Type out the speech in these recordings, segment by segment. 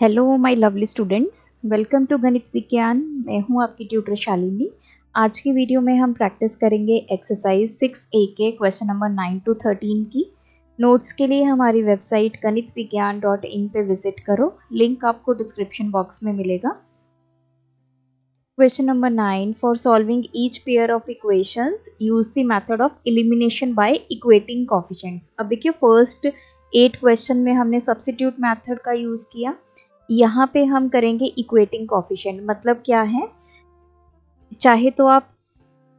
Hello my lovely students, welcome to Ganit Vigyan. मैं हूं आपकी ट्यूटर शालिनी। आज की वीडियो में हम प्रैक्टिस करेंगे एक्सरसाइज 6A के क्वेश्चन नंबर 9 to 13 की। नोट्स के लिए हमारी वेबसाइट ganitviggyan.in पे विजिट करो, लिंक आपको डिस्क्रिप्शन बॉक्स में मिलेगा। Question number 9, for solving each pair of equations use the method of elimination by equating coefficients. अब देखिए, फर्स्ट 8 क्वेश्चन में हमने सब्स्टिट्यूट मेथड का यूज़ किया। यहाँ पे हम करेंगे इक्वेटिंग कोफिशिएंट। मतलब क्या है, चाहे तो आप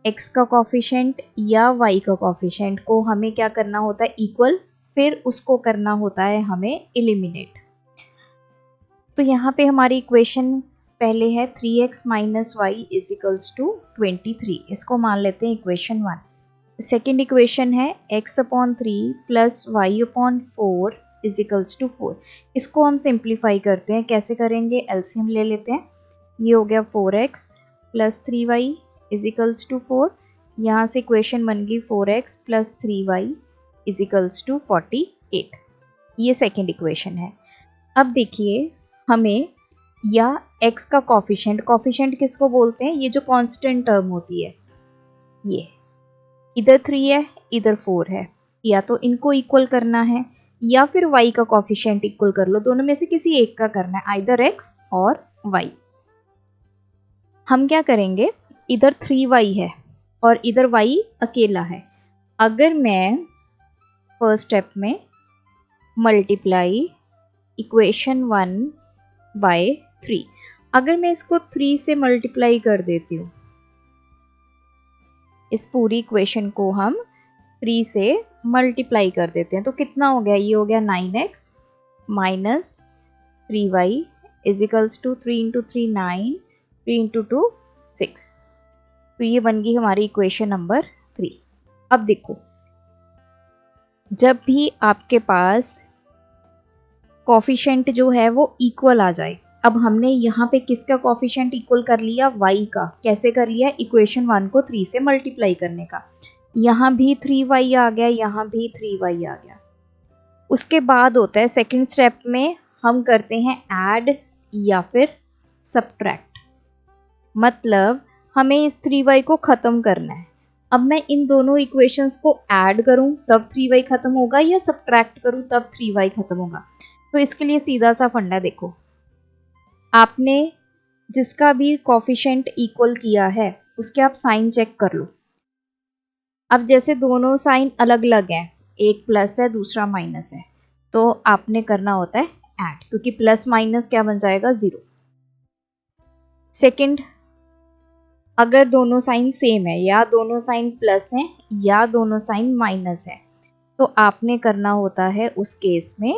x का कोफिशिएंट या y का कोफिशिएंट को हमें क्या करना होता है, इक्वल, फिर उसको करना होता है हमें एलिमिनेट। तो यहाँ पे हमारी इक्वेशन पहले है 3x minus y is equals to 23। इसको मान लेते हैं इक्वेशन 1। सेकेंड इक्वेशन है x upon 3 plus y upon 4 is equals to 4। इसको हम सिंप्लीफाई करते हैं। कैसे करेंगे, एलसीएम ले लेते हैं। ये हो गया 4x plus 3y is equals to 4। यहाँ से इक्वेशन बन गई 4x plus 3y is equals to 48। ये सेकेंड इक्वेशन है। अब देखिए, हमें या x का कोफिशिएंट किसको बोलते हैं, ये जो कांस्टेंट टर्म होती है, ये इधर 3 है इधर 4 है, या तो इनको इक्वल करना है या फिर y का कोफिशिएंट इक्वल कर लो। दोनों में से किसी एक का करना है, आइदर x और y। हम क्या करेंगे, इधर 3y है और इधर y अकेला है। अगर मैं फर्स्ट स्टेप में मल्टीप्लाई इक्वेशन 1 बाय 3, अगर मैं इसको 3 से मल्टीप्लाई कर देती हूँ, इस पूरी इक्वेशन को हम 3 से मल्टीप्लाई कर देते हैं, तो कितना हो गया, ये हो गया 9x minus 3y is equals to 3 into 3 9, 3 into 2 6। तो ये बन गई हमारी इक्वेशन नंबर 3। अब देखो, जब भी आपके पास कोफिशिएंट जो है वो इक्वल आ जाए, अब हमने यहाँ पे किसका कोफिशिएंट इक्वल कर लिया, y का। कैसे कर लिया, इक्वेशन 1 को 3 से मल्टीप्लाई करने का। यहाँ भी 3y आ गया, यहाँ भी 3y आ गया। उसके बाद होता है सेकंड स्टेप में हम करते हैं ऐड या फिर सब्ट्रैक्ट। मतलब हमें इस 3y को ख़त्म करना है। अब मैं इन दोनों इक्वेशंस को ऐड करूं तब 3y ख़त्म होगा, या सब्ट्रैक्ट करूं तब 3y ख़त्म होगा। तो इसके लिए सीधा सा फंडा देखो, आपने जिसका भी कोफिशिएंट इक्वल किया है उसके आप साइन चेक कर लो। अब जैसे दोनों साइन अलग अलग हैं, एक प्लस है दूसरा माइनस है, तो आपने करना होता है ऐड, क्योंकि प्लस माइनस क्या बन जाएगा, 0। सेकंड, अगर दोनों साइन सेम है, या दोनों साइन प्लस हैं या दोनों साइन माइनस है, तो आपने करना होता है उस केस में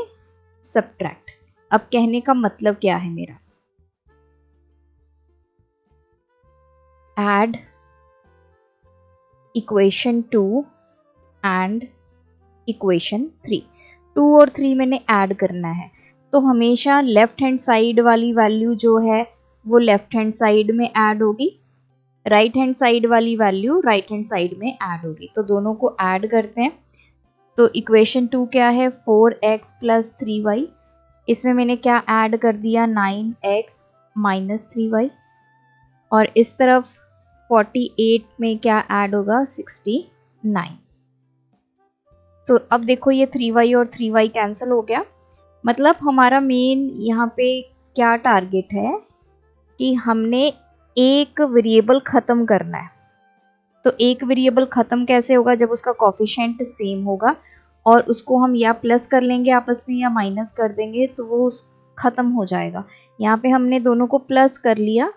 सब्ट्रैक्ट। अब कहने का मतलब क्या है मेरा, ऐड इक्वेशन 2 एंड इक्वेशन 3। 2 और 3 मैंने ऐड करना है, तो हमेशा लेफ्ट हैंड साइड वाली वैल्यू जो है वो लेफ्ट हैंड साइड में ऐड होगी, राइट हैंड साइड वाली वैल्यू राइट हैंड साइड में ऐड होगी। तो दोनों को ऐड करते हैं। तो इक्वेशन 2 क्या है, 4x प्लस 3y। इसमें मैंने क्या ऐड कर दिया, 9x माइनस 3y। और इस तरफ 48 में क्या ऐड होगा, 69। तो अब देखो, ये 3y और 3y कैंसिल हो गया। मतलब हमारा मेन यहाँ पे क्या टारगेट है कि हमने एक वेरिएबल ख़त्म करना है। तो एक वेरिएबल ख़त्म कैसे होगा, जब उसका कोफिशिएंट सेम होगा और उसको हम या प्लस कर लेंगे आपस में या माइनस कर देंगे, तो वो ख़त्म हो जाएगा। यहाँ पे हमने दोनों को प्लस कर लिया,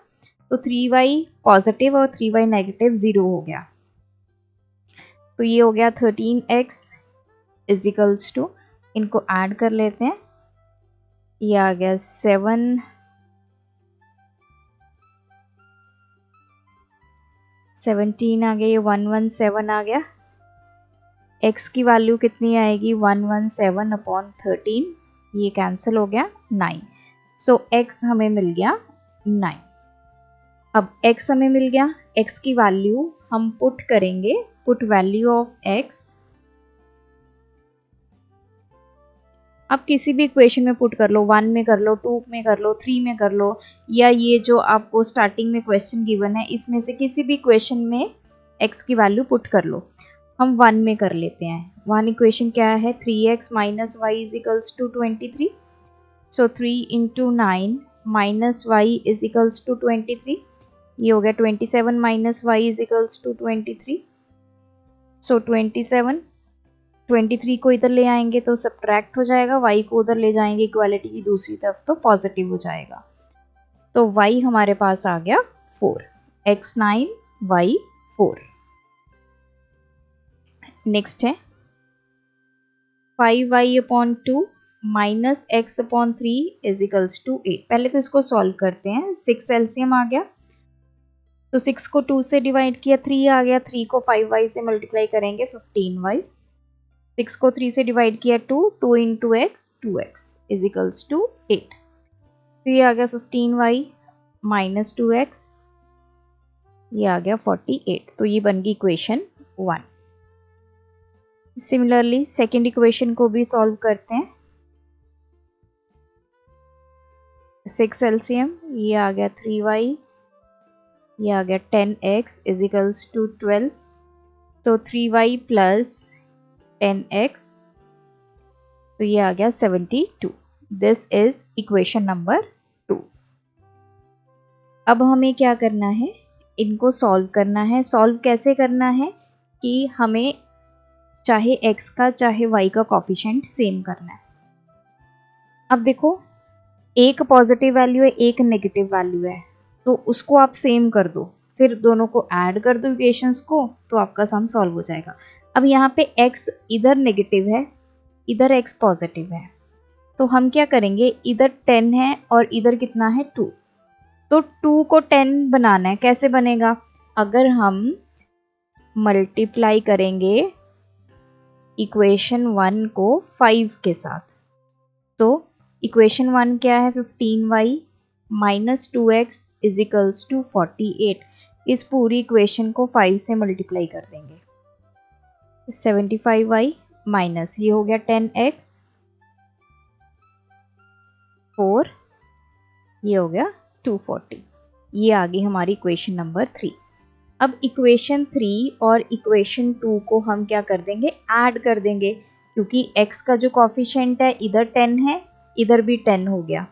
तो 3y पॉजिटिव और 3y नेगेटिव 0 हो गया। तो ये हो गया 13x इज इक्वल्स टू, इनको ऐड कर लेते हैं, ये आ गया 17 आ गया, ये 117 आ गया। x की वैल्यू कितनी आएगी, 117 अपॉन 13, ये कैंसिल हो गया 9। सो x हमें मिल गया 9। अब x हमें मिल गया, x की वैल्यू हम पुट करेंगे, पुट वैल्यू ऑफ x आप किसी भी इक्वेशन में पुट कर लो, 1 में कर लो, 2 में कर लो, 3 में कर लो, या ये जो आपको स्टार्टिंग में क्वेश्चन गिवन है इसमें से किसी भी इक्वेशन में x की वैल्यू पुट कर लो। हम 1 में कर लेते हैं। 1 इक्वेशन क्या है, 3x minus y is equals to 23। So 3 into 9 minus y is equals to 23, ये हो गया 27 minus y is equals to 23। So 23 को इधर ले आएंगे तो सब्ट्रैक्ट हो जाएगा, y को उधर ले जाएंगे इक्वालिटी की दूसरी तरफ तो पॉजिटिव हो जाएगा। तो y हमारे पास आ गया 4, x 9 y 4। नेक्स्ट है 5y upon 2 minus x upon 3 is equals to 8। पहले तो इसको सॉल्व करते हैं। 6 एलसीएम आ गया, तो 6 को 2 से डिवाइड किया 3 आ गया, 3 को 5y से मल्टीप्लाई करेंगे 15y, 6 को 3 से डिवाइड किया 2 into x 2x is equals to 8। तो ये आ गया 15y माइनस 2x, ये आ गया 48। तो ये बन गई इक्वेशन 1। सिमिलरली सेकेंड इक्वेशन को भी सॉल्व करते हैं। 6 एलसीएम, ये आ गया 3y, ये आ गया 10x इज इक्वल्स टू 12। तो 3y प्लस 10x, तो ये आ गया 72। This is equation number 2। अब हमें क्या करना है, इनको सॉल्व करना है। सॉल्व कैसे करना है कि हमें चाहे x का चाहे y का कोफिशिएंट सेम करना है। अब देखो, एक पॉजिटिव वैल्यू है, एक नेगेटिव वैल्यू है, तो उसको आप सेम कर दो, फिर दोनों को ऐड कर दो इक्वेशंस को, तो आपका सम सॉल्व हो जाएगा। अब यहाँ पे x इधर नेगेटिव है, इधर x पॉजिटिव है, तो हम क्या करेंगे, इधर 10 है और इधर कितना है 2, तो 2 को 10 बनाना है। कैसे बनेगा, अगर हम मल्टीप्लाई करेंगे इक्वेशन 1 को 5 के साथ, तो इक्वेशन 1 क्या है, 15y minus 2x is equals to 48। इस पूरी इक्वेशन को 5 से मल्टीप्लाई कर देंगे, 75y माइनस ये हो गया 10x 4, ये हो गया 240। ये आ गई हमारी इक्वेशन नंबर 3। अब इक्वेशन 3 और इक्वेशन 2 को हम क्या कर देंगे, ऐड कर देंगे, क्योंकि x का जो कोफिशिएंट है इधर 10 है, इधर भी 10 हो गया।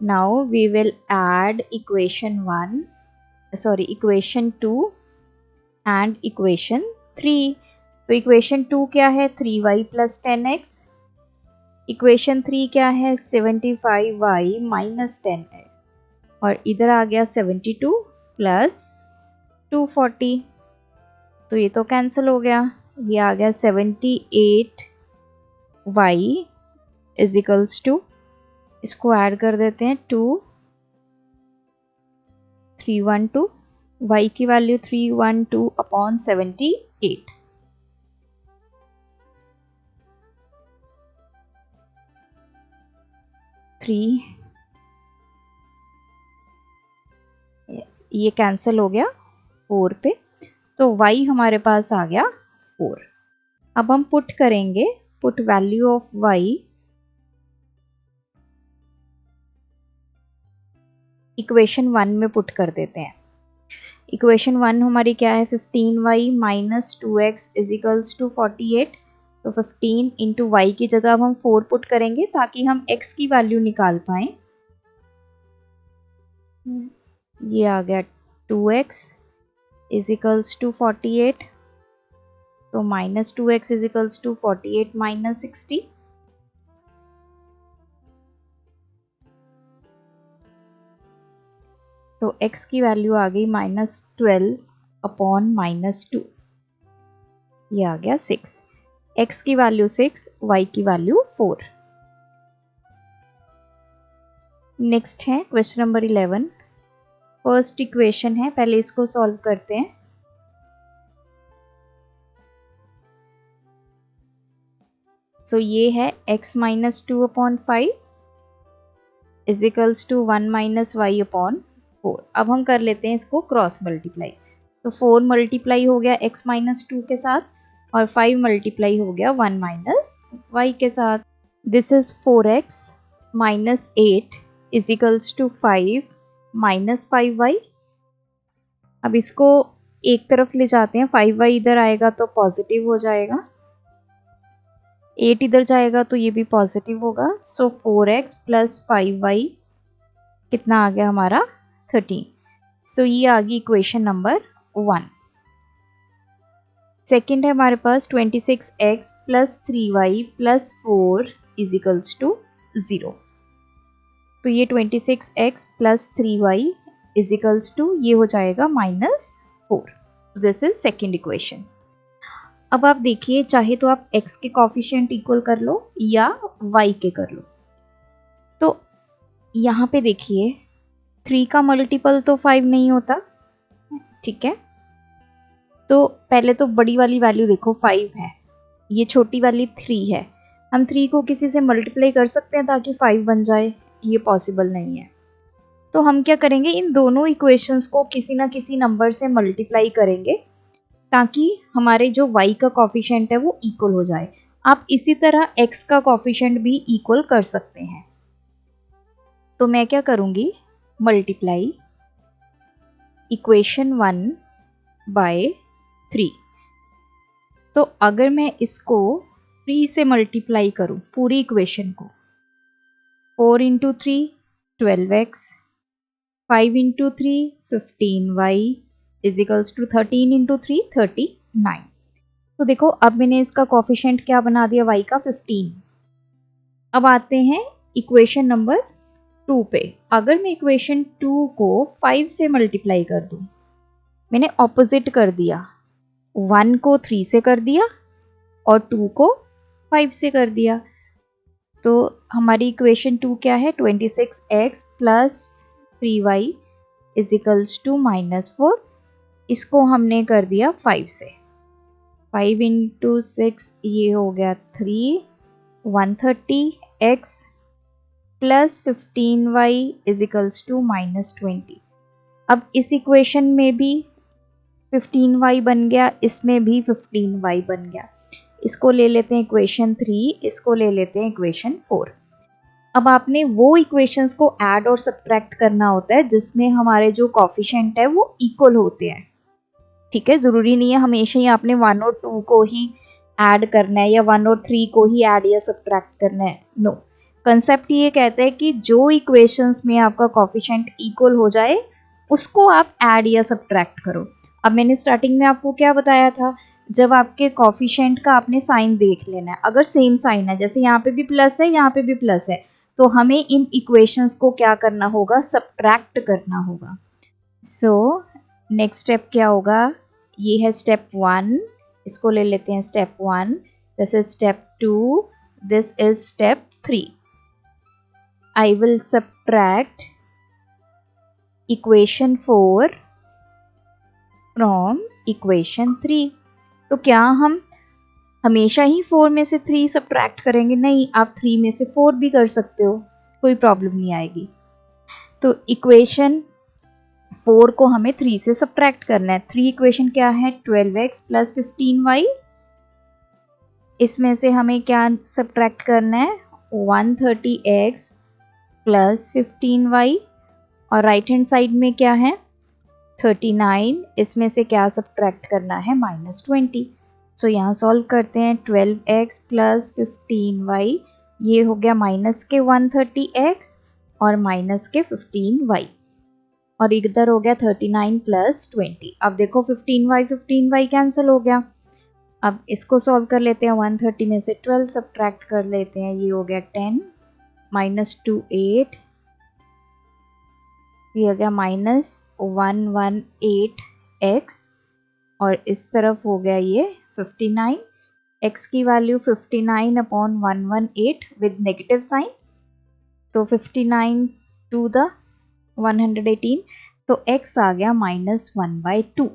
Now we will add equation 2 and equation 3। तो इक्वेशन 2 क्या है, 3y प्लस 10x, इक्वेशन 3 क्या है, 75y माइनस 10x, और इधर आ गया 72 प्लस 240, तो ये तो कैंसिल हो गया, ये आ गया 78y इज इक्वल्स टू, इसको ऐड कर देते हैं 312, y की वैल्यू 312 अपॉन 78। यस, ये कैंसिल हो गया 4 पे, तो y हमारे पास आ गया 4। अब हम पुट करेंगे, put value of y equation 1 में पुट कर देते हैं। इक्वेशन 1 हमारी क्या है, 15y minus 2x is equals to 48। तो 15 इंटू वाई की जगह अब हम 4 पुट करेंगे ताकि हम x की वैल्यू निकाल पाएँ। ये आ गया 2x इज इक्वल्स टू 48, तो minus 2x is equals to 48 minus 60, तो x की वैल्यू आ गई -12 अपॉन -2, ये आ गया 6। x की वैल्यू 6, y की वैल्यू 4। नेक्स्ट है क्वेश्चन नंबर 11। फर्स्ट इक्वेशन है, पहले इसको सॉल्व करते हैं। सो ये है x minus 2 upon 5 is equals to 1 minus y upon 4। अब हम कर लेते हैं इसको क्रॉस मल्टीप्लाई, तो 4 मल्टीप्लाई हो गया x माइनस 2 के साथ और 5 मल्टीप्लाई हो गया 1 माइनस वाई के साथ। This is 4x minus 8 is equals to 5 minus 5y। अब इसको एक तरफ ले जाते हैं, 5y इधर आएगा तो पॉजिटिव हो जाएगा, 8 इधर जाएगा तो ये भी पॉजिटिव होगा। सो 4x प्लस 5y कितना आ गया हमारा 13। सो ये आ गई इक्वेशन नंबर 1। सेकेंड है हमारे पास 26x plus 3y plus 4 is equals to 0। तो ये 26x plus 3y is equals to ये हो जाएगा -4। This is second equation. अब आप देखिए, चाहे तो आप x के कॉफिशिएंट इक्वल कर लो या y के कर लो। तो यहाँ पे देखिए 3 का मल्टीपल तो 5 नहीं होता, ठीक है। तो पहले तो बड़ी वाली वैल्यू देखो 5 है, ये छोटी वाली 3 है। हम 3 को किसी से मल्टीप्लाई कर सकते हैं ताकि 5 बन जाए? ये पॉसिबल नहीं है। तो हम क्या करेंगे, इन दोनों इक्वेशंस को किसी ना किसी नंबर से मल्टीप्लाई करेंगे ताकि हमारे जो y का कॉफिशिएंट है वो इक्वल हो जाए। आप इसी तरह x का कॉफिशिएंट भी इक्वल कर सकते हैं। तो मैं क्या करूँगी, मल्टीप्लाई इक्वेशन 1 बाय 3। तो अगर मैं इसको 3 से मल्टीप्लाई करूं पूरी इक्वेशन को, 4 into 3 12x, 5 into 3 15y is equals to 13 into 3 39। तो देखो अब मैंने इसका कॉफिशिएंट क्या बना दिया, y का 15। अब आते हैं इक्वेशन नंबर 2 पे। अगर मैं इक्वेशन 2 को 5 से मल्टीप्लाई कर दूं, मैंने ऑपोजिट कर दिया, 1 को 3 से कर दिया और 2 को 5 से कर दिया। तो हमारी इक्वेशन 2 क्या है, 26x plus 3y is equals to -4। इसको हमने कर दिया 5 से, 5 इंटू 6 ये हो गया 3, 130x plus 15y is equals to -20। अब इस इक्वेशन में भी 15y बन गया, इसमें भी 15y बन गया। इसको ले लेते हैं इक्वेशन 3, इसको ले लेते हैं इक्वेशन 4। अब आपने वो इक्वेशंस को ऐड और सब्ट्रैक्ट करना होता है जिसमें हमारे जो कॉफिशिएंट है वो इक्वल होते हैं, ठीक है। ज़रूरी नहीं है हमेशा ही आपने 1 और 2 को ही ऐड करना है या 1 और 3 को ही ऐड या सब्ट्रैक्ट करना है। नो, कंसेप्ट ये कहता है कि जो इक्वेशंस में आपका कॉफिशिएंट इक्वल हो जाए उसको आप ऐड या सब्ट्रैक्ट करो। अब मैंने स्टार्टिंग में आपको क्या बताया था, जब आपके कॉफिशिएंट का आपने साइन देख लेना है, अगर सेम साइन है, जैसे यहाँ पे भी प्लस है यहाँ पे भी प्लस है, तो हमें इन इक्वेशंस को क्या करना होगा, सब्ट्रैक्ट करना होगा। सो नेक्स्ट स्टेप क्या होगा, ये है स्टेप 1, इसको ले लेते हैं step 1, this is step 2, this is step 3। I will subtract equation 4 from equation 3। तो क्या हम हमेशा ही 4 में से 3 सब्ट्रैक्ट करेंगे? नहीं, आप 3 में से 4 भी कर सकते हो, कोई प्रॉब्लम नहीं आएगी। तो इक्वेशन 4 को हमें 3 से सब्ट्रैक्ट करना है। 3 इक्वेशन क्या है, 12x प्लस 15y। इसमें से हमें क्या सब्ट्रैक्ट करना है, 130x प्लस 15y। और राइट हैंड साइड में क्या है, 39, इसमें से क्या सब्ट्रैक्ट करना है, -20। सो यहाँ सॉल्व करते हैं, 12x प्लस 15y ये हो गया माइनस के 130x और माइनस के 15y, और इधर हो गया 39 प्लस 20। अब देखो 15y कैंसिल हो गया। अब इसको सॉल्व कर लेते हैं, 130 में से 12 सब्ट्रैक्ट कर लेते हैं, ये हो गया 10, -2 8, ये हो गया -118x, और इस तरफ हो गया ये 59, x की वैल्यू 59/118 विद नेगेटिव साइन, तो 59 टू द 118, तो x आ गया -1/2।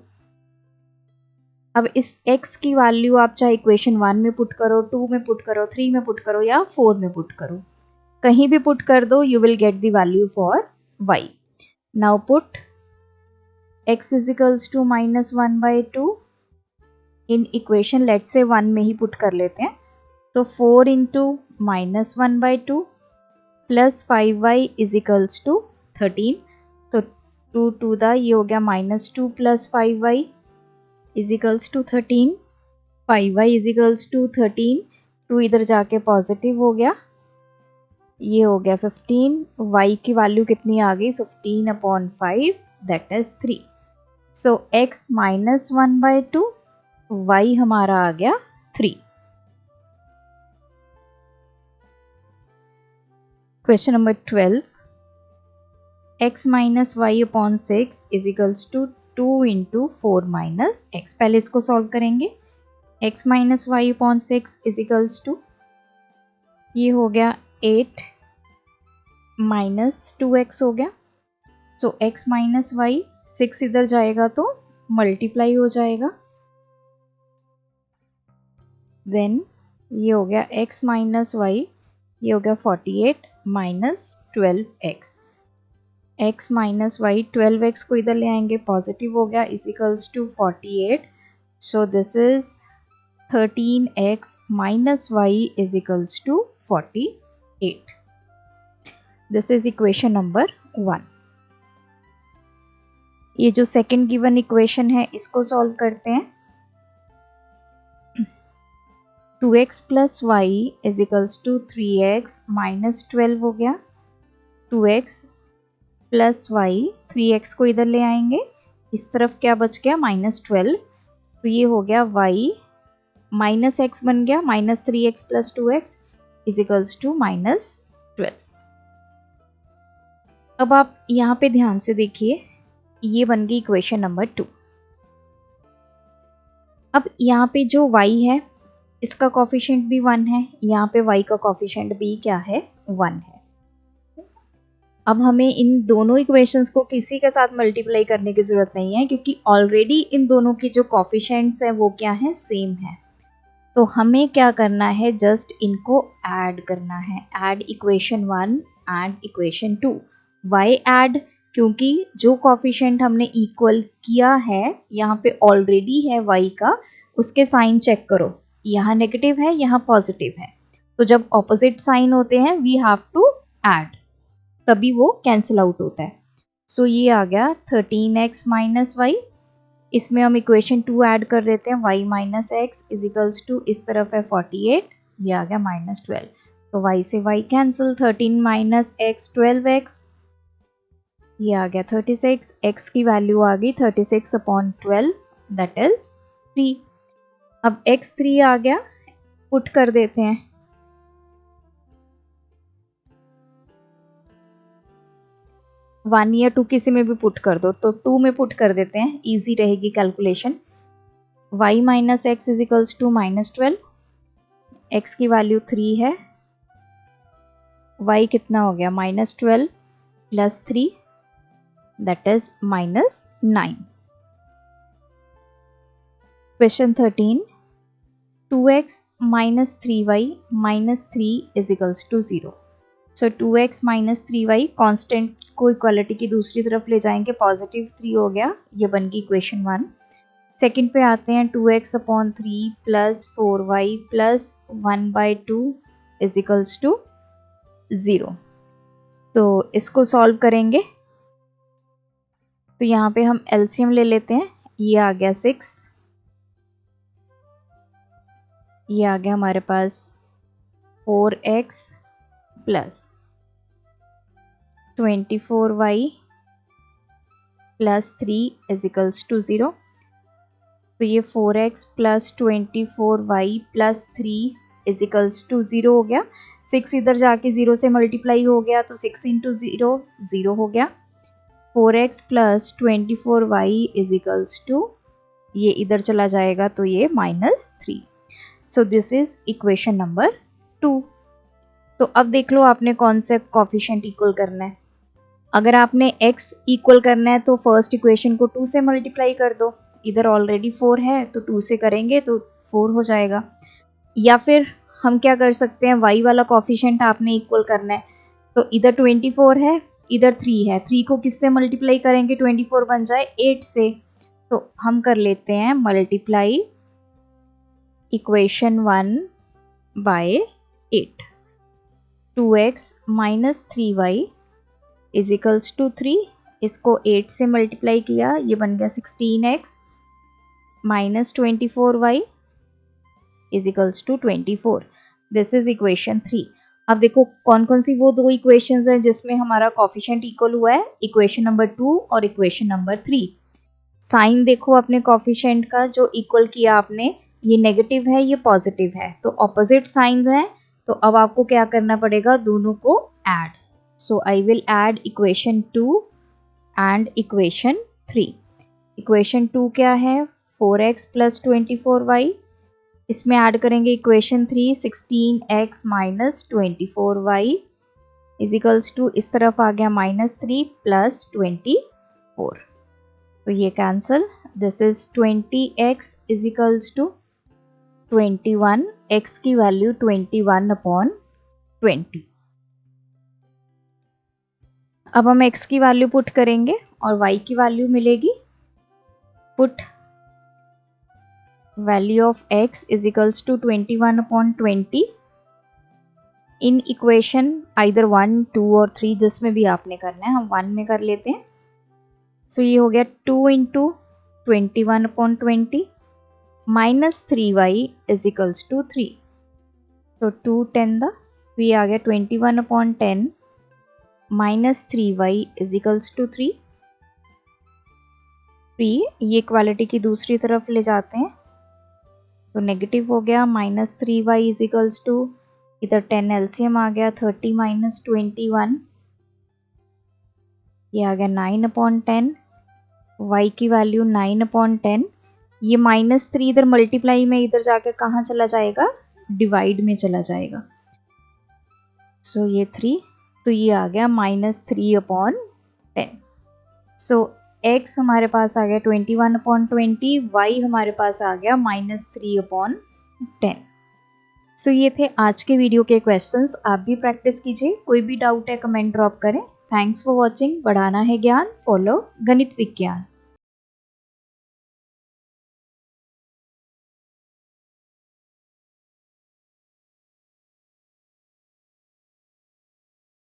अब इस x की वैल्यू आप चाहे इक्वेशन 1 में पुट करो, 2 में पुट करो, 3 में पुट करो या 4 में पुट करो, कहीं भी पुट कर दो, you will get the value for y। Now put x is equals to -1/2 in equation, let's say 1 में ही पुट कर लेते हैं, तो 4 into -1/2 plus 5y is equals to 13। तो 2 टू द ये हो गया -2 plus 5y is equals to 13। 5y is equals to 13। 2 इधर जाके पॉजिटिव हो गया, ये हो गया 15। y की वैल्यू कितनी आ गई 15/5 that is 3। So x -1/2 y हमारा आ गया 3। Question number 12, x minus y upon 6 is equals to 2 into 4 minus x. पहले इसको सॉल्व करेंगे। x minus y upon 6 is equals to, ये हो गया 8 माइनस 2x हो गया। सो x माइनस वाई, 6 इधर जाएगा तो मल्टीप्लाई हो जाएगा। देन ये हो गया x माइनस वाई, ये हो गया 48 minus 12x। x minus Y, 12x को इधर ले आएंगे पॉजिटिव हो गया is equals to 48। So this is 13x minus y is equals to 48। This is equation number 1। ये जो सेकंड गिवन इक्वेशन है इसको सॉल्व करते हैं। 2x plus y is equals to 3x minus 12 हो गया। 2x प्लस वाई, 3x को इधर ले आएंगे, इस तरफ क्या बच गया -12। तो ये हो गया y माइनस एक्स बन गया, -3x plus 2x is equals to -12। अब आप यहाँ पे ध्यान से देखिए, ये बन गई इक्वेशन नंबर 2। अब यहाँ पे जो y है इसका कॉफिशिएंट भी 1 है, यहाँ पे y का कॉफिशिएंट भी क्या है 1 है। अब हमें इन दोनों इक्वेशंस को किसी के साथ मल्टीप्लाई करने की ज़रूरत नहीं है, क्योंकि ऑलरेडी इन दोनों की जो कॉफिशिएंट्स हैं वो क्या है, सेम है। तो हमें क्या करना है, जस्ट इनको ऐड करना है। Add equation 1 and equation 2। Y add, क्योंकि जो कॉफिशिएंट हमने इक्वल किया है यहाँ पे ऑलरेडी है y का, उसके साइन चेक करो, यहाँ नेगेटिव है यहाँ पॉजिटिव है। तो जब ऑपोजिट साइन होते हैं वी हैव टू ऐड, तभी वो कैंसिल आउट होता है। सो ये आ गया 13x माइनस वाई, इसमें हम इक्वेशन 2 ऐड कर देते हैं। y minus x is equals to, इस तरफ है 48, ये आ गया -12। तो y से y cancel, 13 minus x 12x, ये आ गया 36। x की वैल्यू आ गई 36/12 दैट इज 3। अब x3 आ गया, पुट कर देते हैं। वन या 2 किसी में भी पुट कर दो, तो 2 में पुट कर देते हैं, इजी रहेगी calculation. y minus x is equals to -12, x की वैल्यू 3 है, y कितना हो गया -12 plus 3 that is -9। Question 13, 2x minus 3y minus 3 is equals to 0। So 2x minus 3y, constant को इक्वालिटी की दूसरी तरफ ले जाएंगे, पॉजिटिव 3 हो गया, ये बन गई इक्वेशन 1। सेकेंड पे आते हैं, 2x/3 plus 4y plus 1/2 is equals to 0। तो इसको सॉल्व करेंगे, तो यहाँ पे हम एलसीएम ले लेते हैं। ये आ गया 6, ये आ गया हमारे पास 4x plus 24y plus 3 is equals to 0। तो ये 4x plus 24y plus 3 is equals to 0 हो गया। 6 इधर जाके 0 से मल्टीप्लाई हो गया, तो 6 इंटू 0 0 हो गया। 4x plus 24y is equals to, ये इधर चला जाएगा तो ये -3। सो दिस इज इक्वेशन नंबर 2। तो अब देख लो आपने कौन से कॉफिशिएंट इक्वल करना है। अगर आपने x इक्वल करना है तो फर्स्ट इक्वेशन को 2 से मल्टीप्लाई कर दो, इधर ऑलरेडी 4 है तो 2 से करेंगे तो 4 हो जाएगा। या फिर हम क्या कर सकते हैं, y वाला कॉफिशिएंट आपने इक्वल करना है, तो इधर 24 है इधर 3 है, 3 को किससे मल्टीप्लाई करेंगे, 24 बन जाए 8 से। तो हम कर लेते हैं multiply equation 1 by 8। 2x minus 3y is equals to 3। इसको 8 से मल्टीप्लाई किया, ये बन गया 16x minus 24y is equals to 24। This is equation 3। अब देखो कौन कौन सी वो दो इक्वेशंस हैं जिसमें हमारा कॉफिशिएंट इक्वल हुआ है, इक्वेशन नंबर 2 और इक्वेशन नंबर 3। साइन देखो अपने कॉफिशिएंट का जो इक्वल किया आपने, ये नेगेटिव है ये पॉजिटिव है, तो ऑपोजिट साइन है। तो अब आपको क्या करना पड़ेगा, दोनों को add. So I will add equation 2 and equation 3। Equation 2 क्या है, 4x प्लस 24y। इसमें ऐड करेंगे equation 3, 16x minus 24y is equals to, इस तरफ आ गया -3 प्लस 24, तो ये cancel. This is 20x is equals to 21, x की वैल्यू 21/20। अब हम x की वैल्यू पुट करेंगे और y की वैल्यू मिलेगी, put value of x is equals to 21/20 in equation either 1, 2 और 3, जिसमें भी आपने करना है, हम 1 में कर लेते हैं। सो ये हो गया 2 into 21/20 minus 3y is equals to 3। तो 2 10 द, तो ये आ गया 21/10 minus 3y is equals to 3। ये इक्वालिटी की दूसरी तरफ ले जाते हैं, तो नेगेटिव हो गया, minus 3y is equals to, इधर 10 एलसीएम आ गया, 30 माइनस 21, ये आ गया 9/10। y की वैल्यू 9/10, ये -3 इधर मल्टीप्लाई में इधर जाके कहाँ चला जाएगा, डिवाइड में चला जाएगा। सो ये 3, तो ये आ गया -3/10। सो x हमारे पास आ गया 21/20, y हमारे पास आ गया -3/10। सो ये थे आज के वीडियो के क्वेश्चंस। आप भी प्रैक्टिस कीजिए, कोई भी डाउट है कमेंट ड्रॉप करें। Thanks for watching. बढ़ाना है ज्ञान, फॉलो गणित विज्ञान।